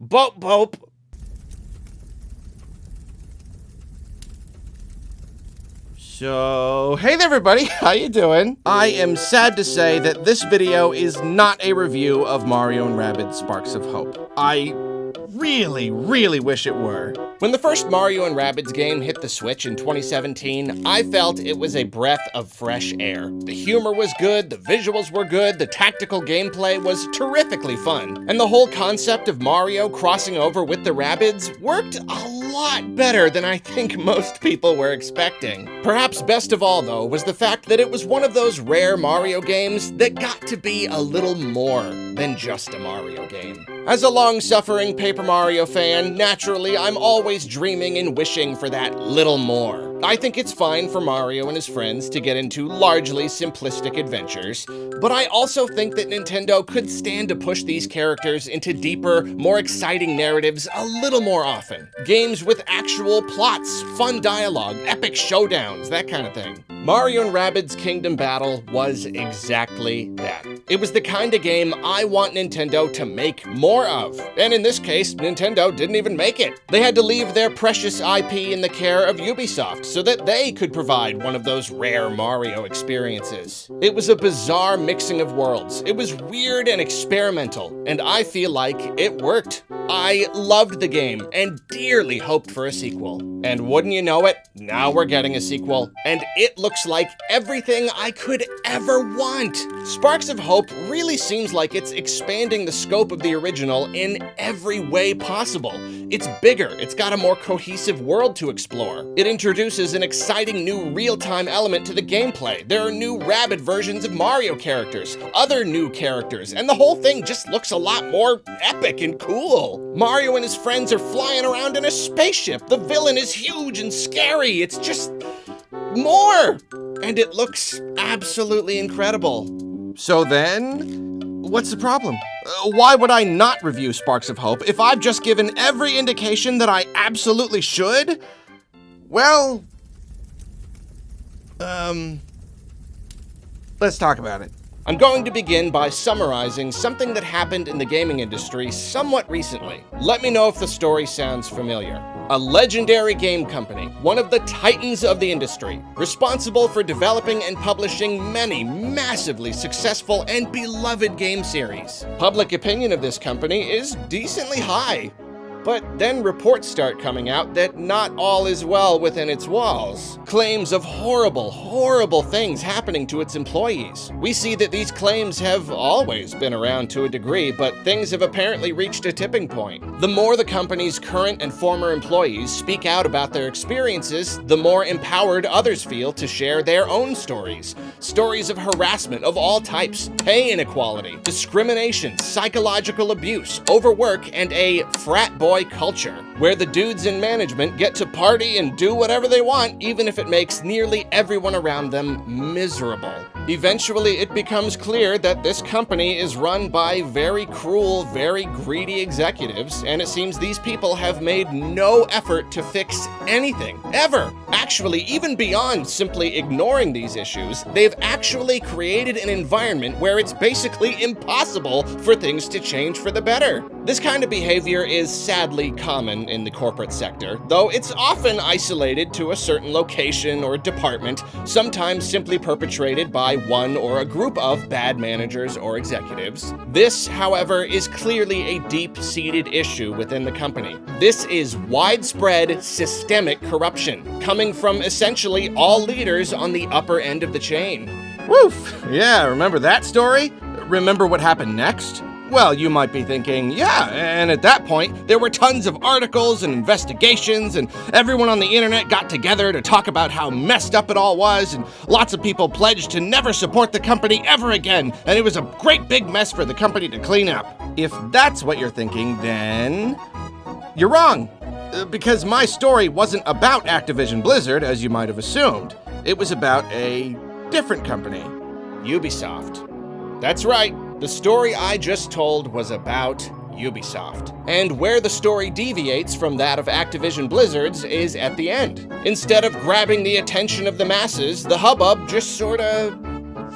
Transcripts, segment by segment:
Boop, boop. So, hey there everybody, how you doing? I am sad to say that this video is not a review of Mario & Rabbids Sparks of Hope. I really wish it were. When the first Mario & Rabbids game hit the Switch in 2017, I felt it was a breath of fresh air. The humor was good, the visuals were good, the tactical gameplay was terrifically fun, and the whole concept of Mario crossing over with the Rabbids worked a lot better than I think most people were expecting. Perhaps best of all, though, was the fact that it was one of those rare Mario games that got to be a little more than just a Mario game. As a long-suffering Paper Mario fan, naturally, I'm always dreaming and wishing for that little more. I think it's fine for Mario and his friends to get into largely simplistic adventures, but I also think that Nintendo could stand to push these characters into deeper, more exciting narratives a little more often. Games with actual plots, fun dialogue, epic showdowns, that kind of thing. Mario & Rabbids Kingdom Battle was exactly that. It was the kind of game I want Nintendo to make more of. And in this case, Nintendo didn't even make it. They had to leave their precious IP in the care of Ubisoft so that they could provide one of those rare Mario experiences. It was a bizarre mixing of worlds. It was weird and experimental, and I feel like it worked. I loved the game and dearly hoped for a sequel. And wouldn't you know it, now we're getting a sequel, and it looks like everything I could ever want. Sparks of Hope really seems like it's expanding the scope of the original in every way possible. It's bigger, it's got a more cohesive world to explore. It introduces an exciting new real-time element to the gameplay. There are new Rabbid versions of Mario characters, other new characters, and the whole thing just looks a lot more epic and cool. Mario and his friends are flying around in a spaceship. The villain is huge and scary. It's just more! And it looks absolutely incredible. So then, what's the problem? Why would I not review Sparks of Hope if I've just given every indication that I absolutely should? Well, let's talk about it. I'm going to begin by summarizing something that happened in the gaming industry somewhat recently. Let me know if the story sounds familiar. A legendary game company, one of the titans of the industry, responsible for developing and publishing many massively successful and beloved game series. Public opinion of this company is decently high. But then reports start coming out that not all is well within its walls. Claims of horrible things happening to its employees. We see that these claims have always been around to a degree, but things have apparently reached a tipping point. The more the company's current and former employees speak out about their experiences, the more empowered others feel to share their own stories. Stories of harassment of all types, pay inequality, discrimination, psychological abuse, overwork, and a frat boy culture, where the dudes in management get to party and do whatever they want, even if it makes nearly everyone around them miserable. Eventually, it becomes clear that this company is run by very cruel, very greedy executives, and it seems these people have made no effort to fix anything, ever. Actually, even beyond simply ignoring these issues, they've actually created an environment where it's basically impossible for things to change for the better. This kind of behavior is sadly common in the corporate sector, though it's often isolated to a certain location or department, sometimes simply perpetrated by one or a group of bad managers or executives. This, however, is clearly a deep-seated issue within the company. This is widespread, systemic corruption, coming from essentially all leaders on the upper end of the chain. Woof! Yeah, remember that story? Remember what happened next? Well, you might be thinking, yeah, and at that point, there were tons of articles and investigations, and everyone on the internet got together to talk about how messed up it all was, and lots of people pledged to never support the company ever again, and it was a great big mess for the company to clean up. If that's what you're thinking, then you're wrong. Because my story wasn't about Activision Blizzard, as you might have assumed. It was about a different company, Ubisoft. That's right. The story I just told was about Ubisoft. And where the story deviates from that of Activision Blizzard's is at the end. Instead of grabbing the attention of the masses, the hubbub just sorta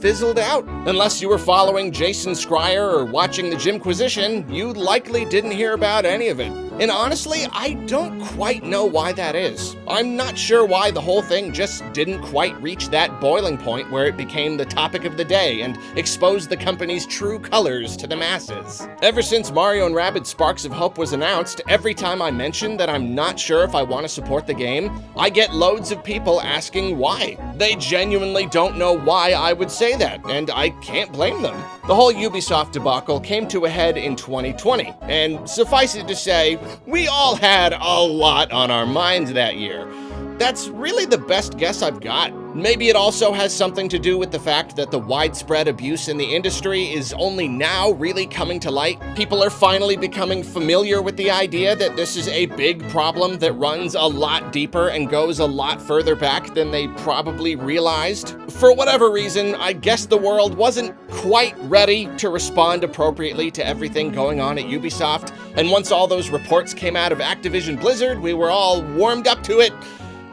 fizzled out. Unless you were following Jason Schreier or watching the Jimquisition, you likely didn't hear about any of it. And honestly, I don't quite know why that is. I'm not sure why the whole thing just didn't quite reach that boiling point where it became the topic of the day and exposed the company's true colors to the masses. Ever since Mario & Rabbids Sparks of Hope was announced, every time I mention that I'm not sure if I want to support the game, I get loads of people asking why. They genuinely don't know why I would say that, and I can't blame them. The whole Ubisoft debacle came to a head in 2020, and suffice it to say, we all had a lot on our minds that year. That's really the best guess I've got. Maybe it also has something to do with the fact that the widespread abuse in the industry is only now really coming to light. People are finally becoming familiar with the idea that this is a big problem that runs a lot deeper and goes a lot further back than they probably realized. For whatever reason, I guess the world wasn't quite ready to respond appropriately to everything going on at Ubisoft, and once all those reports came out of Activision Blizzard, we were all warmed up to it.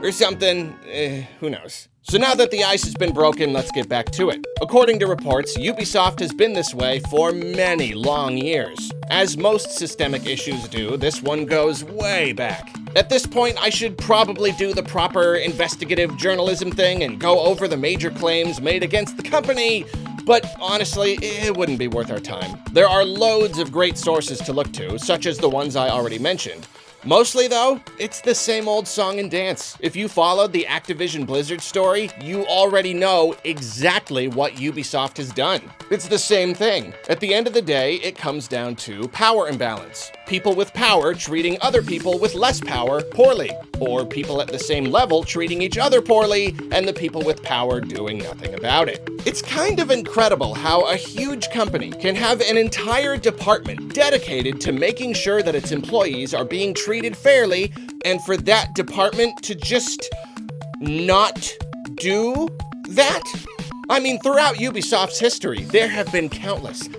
Or something, who knows. So now that the ice has been broken, let's get back to it. According to reports, Ubisoft has been this way for many long years. As most systemic issues do, this one goes way back. At this point, I should probably do the proper investigative journalism thing and go over the major claims made against the company, but honestly, it wouldn't be worth our time. There are loads of great sources to look to, such as the ones I already mentioned. Mostly, though, it's the same old song and dance. If you followed the Activision Blizzard story, you already know exactly what Ubisoft has done. It's the same thing. At the end of the day, it comes down to power imbalance. People with power treating other people with less power poorly, or people at the same level treating each other poorly, and the people with power doing nothing about it. It's kind of incredible how a huge company can have an entire department dedicated to making sure that its employees are being treated fairly, and for that department to just not do that? I mean, throughout Ubisoft's history, there have been countless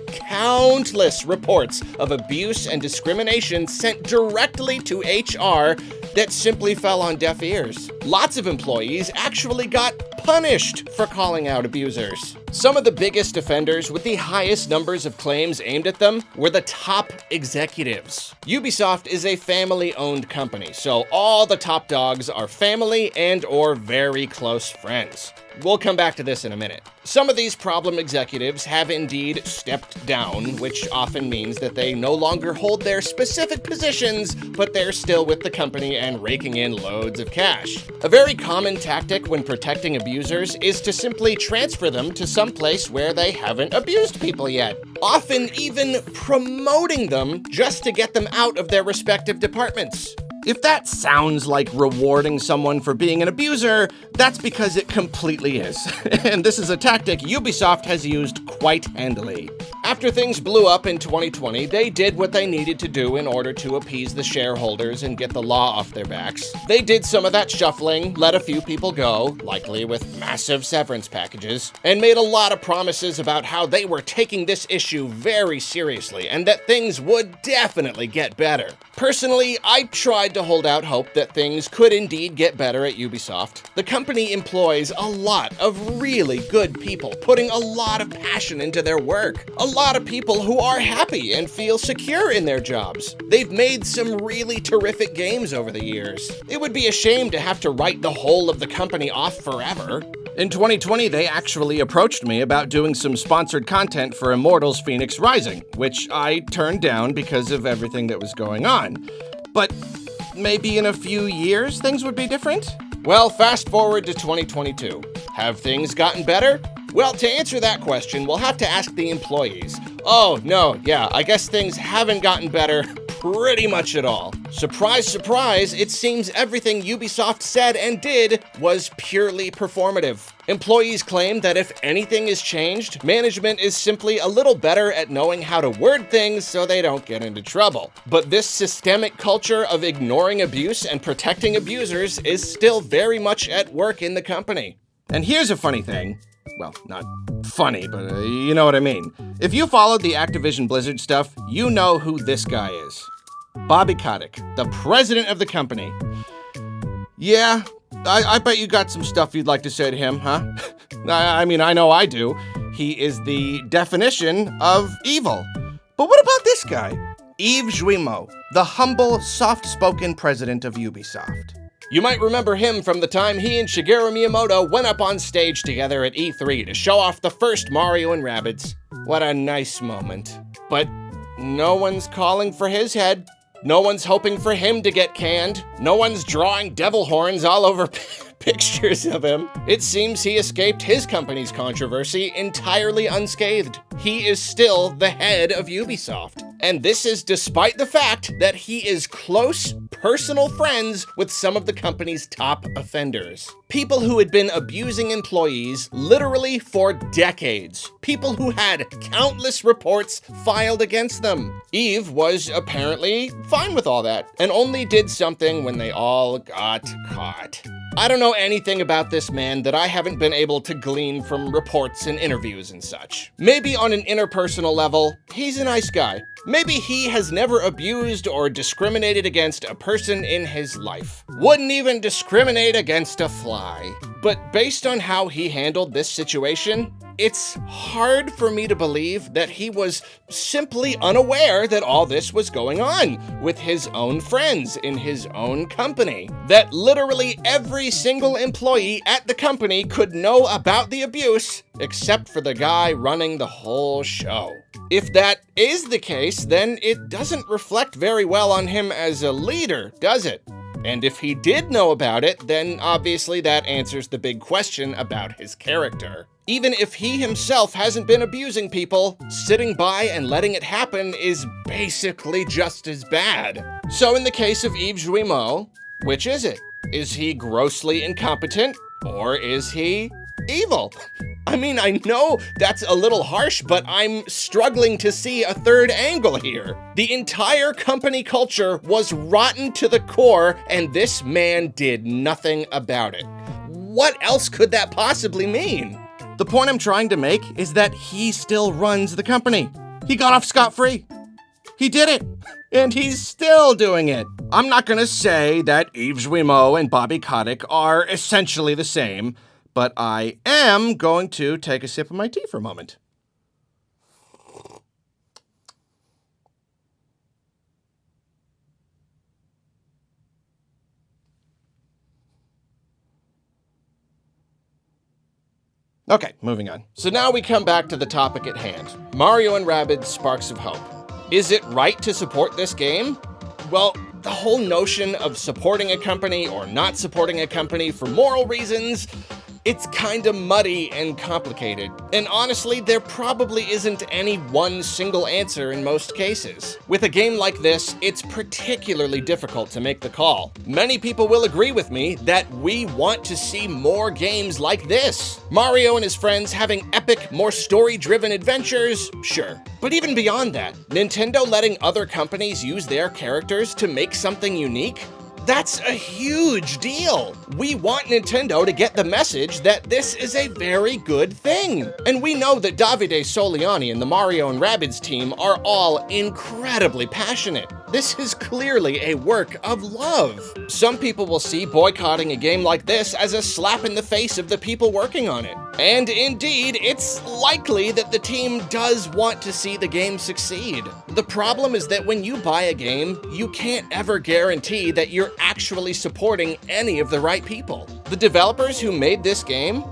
reports of abuse and discrimination sent directly to HR that simply fell on deaf ears. Lots of employees actually got punished for calling out abusers. Some of the biggest offenders with the highest numbers of claims aimed at them were the top executives. Ubisoft is a family-owned company, so all the top dogs are family and/or very close friends. We'll come back to this in a minute. Some of these problem executives have indeed stepped down, which often means that they no longer hold their specific positions, but they're still with the company and raking in loads of cash. A very common tactic when protecting abusers is to simply transfer them to some place where they haven't abused people yet, often even promoting them just to get them out of their respective departments. If that sounds like rewarding someone for being an abuser, that's because it completely is. And this is a tactic Ubisoft has used quite handily. After things blew up in 2020, they did what they needed to do in order to appease the shareholders and get the law off their backs. They did some of that shuffling, let a few people go, likely with massive severance packages, and made a lot of promises about how they were taking this issue very seriously and that things would definitely get better. Personally, I tried to hold out hope that things could indeed get better at Ubisoft. The company employs a lot of really good people, putting a lot of passion into their work. A lot of people who are happy and feel secure in their jobs. They've made some really terrific games over the years. It would be a shame to have to write the whole of the company off forever. In 2020, they actually approached me about doing some sponsored content for Immortals Fenyx Rising, which I turned down because of everything that was going on. But maybe in a few years, things would be different? Well, fast forward to 2022. Have things gotten better? Well, to answer that question, we'll have to ask the employees. Oh, no, yeah, I guess things haven't gotten better pretty much at all. Surprise, surprise, it seems everything Ubisoft said and did was purely performative. Employees claim that if anything is changed, management is simply a little better at knowing how to word things so they don't get into trouble. But this systemic culture of ignoring abuse and protecting abusers is still very much at work in the company. And here's a funny thing. Well, not funny, but you know what I mean. If you followed the Activision Blizzard stuff, you know who this guy is. Bobby Kotick, the president of the company. Yeah, I bet you got some stuff you'd like to say to him, huh? I mean, I know I do. He is the definition of evil. But what about this guy? Yves Guillemot, the humble, soft-spoken president of Ubisoft. You might remember him from the time he and Shigeru Miyamoto went up on stage together at E3 to show off the first Mario and Rabbids. What a nice moment. But no one's calling for his head. No one's hoping for him to get canned. No one's drawing devil horns all over pictures of him. It seems he escaped his company's controversy entirely unscathed. He is still the head of Ubisoft. And this is despite the fact that he is close personal friends with some of the company's top offenders. People who had been abusing employees literally for decades. People who had countless reports filed against them. Yves was apparently fine with all that and only did something when they all got caught. I don't know anything about this man that I haven't been able to glean from reports and interviews and such. Maybe on an interpersonal level, he's a nice guy. Maybe he has never abused or discriminated against a person in his life. Wouldn't even discriminate against a fly. But based on how he handled this situation, it's hard for me to believe that he was simply unaware that all this was going on with his own friends in his own company. That literally every single employee at the company could know about the abuse except for the guy running the whole show. If that is the case, then it doesn't reflect very well on him as a leader, does it? And if he did know about it, then obviously that answers the big question about his character. Even if he himself hasn't been abusing people, sitting by and letting it happen is basically just as bad. So in the case of Yves Guillemot, which is it? Is he grossly incompetent, or is he evil? I mean, I know that's a little harsh, but I'm struggling to see a third angle here. The entire company culture was rotten to the core, and this man did nothing about it. What else could that possibly mean? The point I'm trying to make is that he still runs the company. He got off scot-free. He did it, and he's still doing it. I'm not gonna say that Yves Guillemot and Bobby Kotick are essentially the same, but I am going to take a sip of my tea for a moment. Okay, moving on. So now we come back to the topic at hand. Mario and Rabbids Sparks of Hope. Is it right to support this game? Well, the whole notion of supporting a company or not supporting a company for moral reasons, it's kinda muddy and complicated. And honestly, there probably isn't any one single answer in most cases. With a game like this, it's particularly difficult to make the call. Many people will agree with me that we want to see more games like this. Mario and his friends having epic, more story-driven adventures, sure. But even beyond that, Nintendo letting other companies use their characters to make something unique? That's a huge deal. We want Nintendo to get the message that this is a very good thing. And we know that Davide Soliani and the Mario and Rabbids team are all incredibly passionate. This is clearly a work of love. Some people will see boycotting a game like this as a slap in the face of the people working on it. And indeed, it's likely that the team does want to see the game succeed. The problem is that when you buy a game, you can't ever guarantee that you're actually supporting any of the right people. The developers who made this game,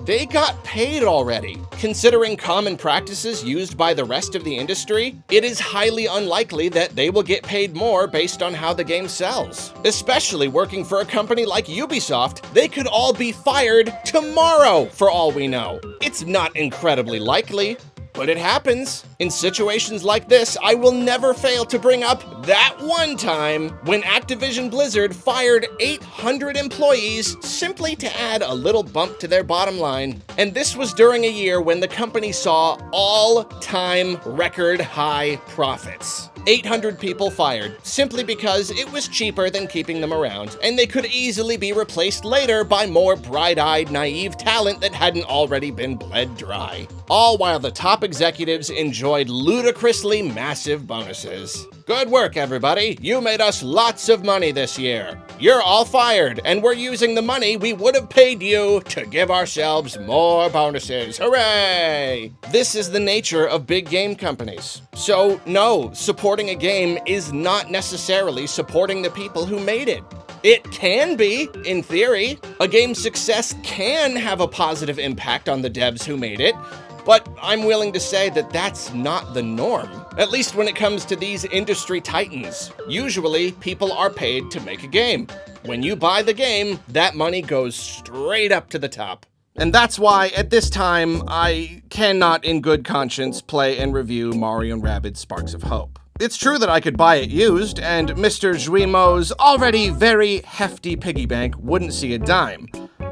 they got paid already. Considering common practices used by the rest of the industry, it is highly unlikely that they will get paid more based on how the game sells. Especially working for a company like Ubisoft, they could all be fired tomorrow for all we know. It's not incredibly likely, but it happens. In situations like this, I will never fail to bring up that one time when Activision Blizzard fired 800 employees simply to add a little bump to their bottom line. And this was during a year when the company saw all-time record high profits. 800 people fired, simply because it was cheaper than keeping them around, and they could easily be replaced later by more bright-eyed, naive talent that hadn't already been bled dry. All while the top executives enjoyed ludicrously massive bonuses. Good work, everybody. You made us lots of money this year. You're all fired, and we're using the money we would have paid you to give ourselves more bonuses. Hooray! This is the nature of big game companies. So, no, supporting a game is not necessarily supporting the people who made it. It can be, in theory. A game's success can have a positive impact on the devs who made it, but I'm willing to say that that's not the norm. At least when it comes to these industry titans. Usually, people are paid to make a game. When you buy the game, that money goes straight up to the top. And that's why, at this time, I cannot in good conscience play and review Mario Rabbids Sparks of Hope. It's true that I could buy it used, and Mr. Juimo's already very hefty piggy bank wouldn't see a dime.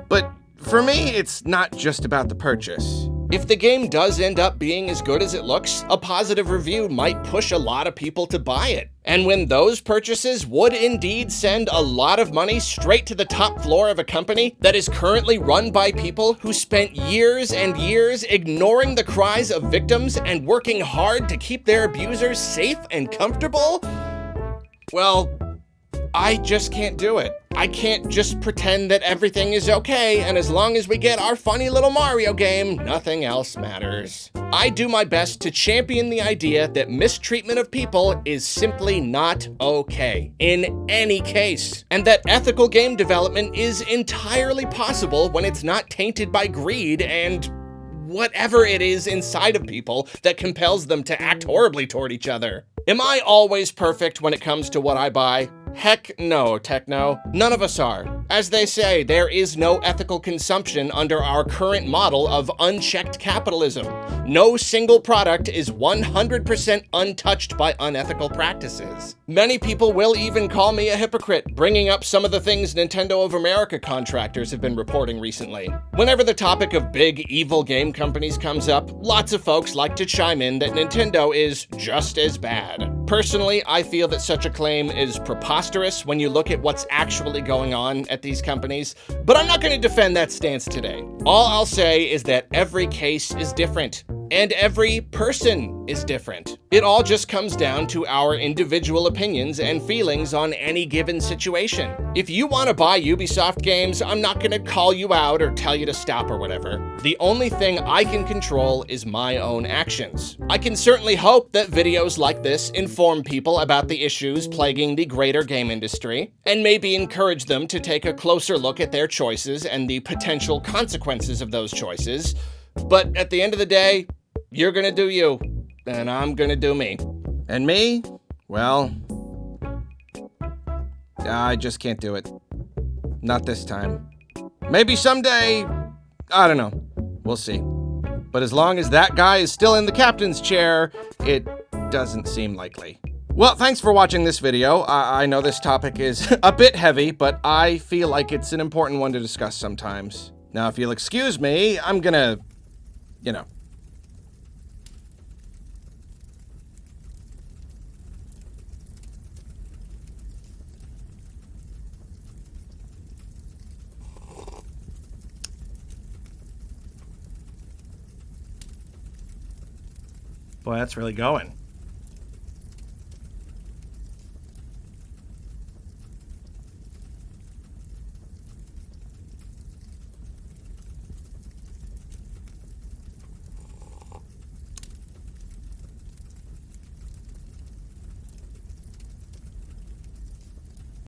But for me, it's not just about the purchase. If the game does end up being as good as it looks, a positive review might push a lot of people to buy it. And when those purchases would indeed send a lot of money straight to the top floor of a company that is currently run by people who spent years and years ignoring the cries of victims and working hard to keep their abusers safe and comfortable, well, I just can't do it. I can't just pretend that everything is okay, and as long as we get our funny little Mario game, nothing else matters. I do my best to champion the idea that mistreatment of people is simply not okay, in any case, and that ethical game development is entirely possible when it's not tainted by greed and whatever it is inside of people that compels them to act horribly toward each other. Am I always perfect when it comes to what I buy? Heck no, Techno. None of us are. As they say, there is no ethical consumption under our current model of unchecked capitalism. No single product is 100% untouched by unethical practices. Many people will even call me a hypocrite, bringing up some of the things Nintendo of America contractors have been reporting recently. Whenever the topic of big, evil game companies comes up, lots of folks like to chime in that Nintendo is just as bad. Personally, I feel that such a claim is preposterous when you look at what's actually going on at these companies, but I'm not going to defend that stance today. All I'll say is that every case is different, and every person is different. It all just comes down to our individual opinions and feelings on any given situation. If you want to buy Ubisoft games, I'm not going to call you out or tell you to stop or whatever. The only thing I can control is my own actions. I can certainly hope that videos like this inform people about the issues plaguing the greater game industry, and maybe encourage them to take a closer look at their choices and the potential consequences of those choices. But at the end of the day, you're gonna do you, and I'm gonna do me. And me? Well, I just can't do it. Not this time. Maybe someday, I don't know. We'll see. But as long as that guy is still in the captain's chair, it doesn't seem likely. Well, thanks for watching this video. I know this topic is a bit heavy, but I feel like it's an important one to discuss sometimes. Now, if you'll excuse me, I'm gonna, you know. Boy, that's really going.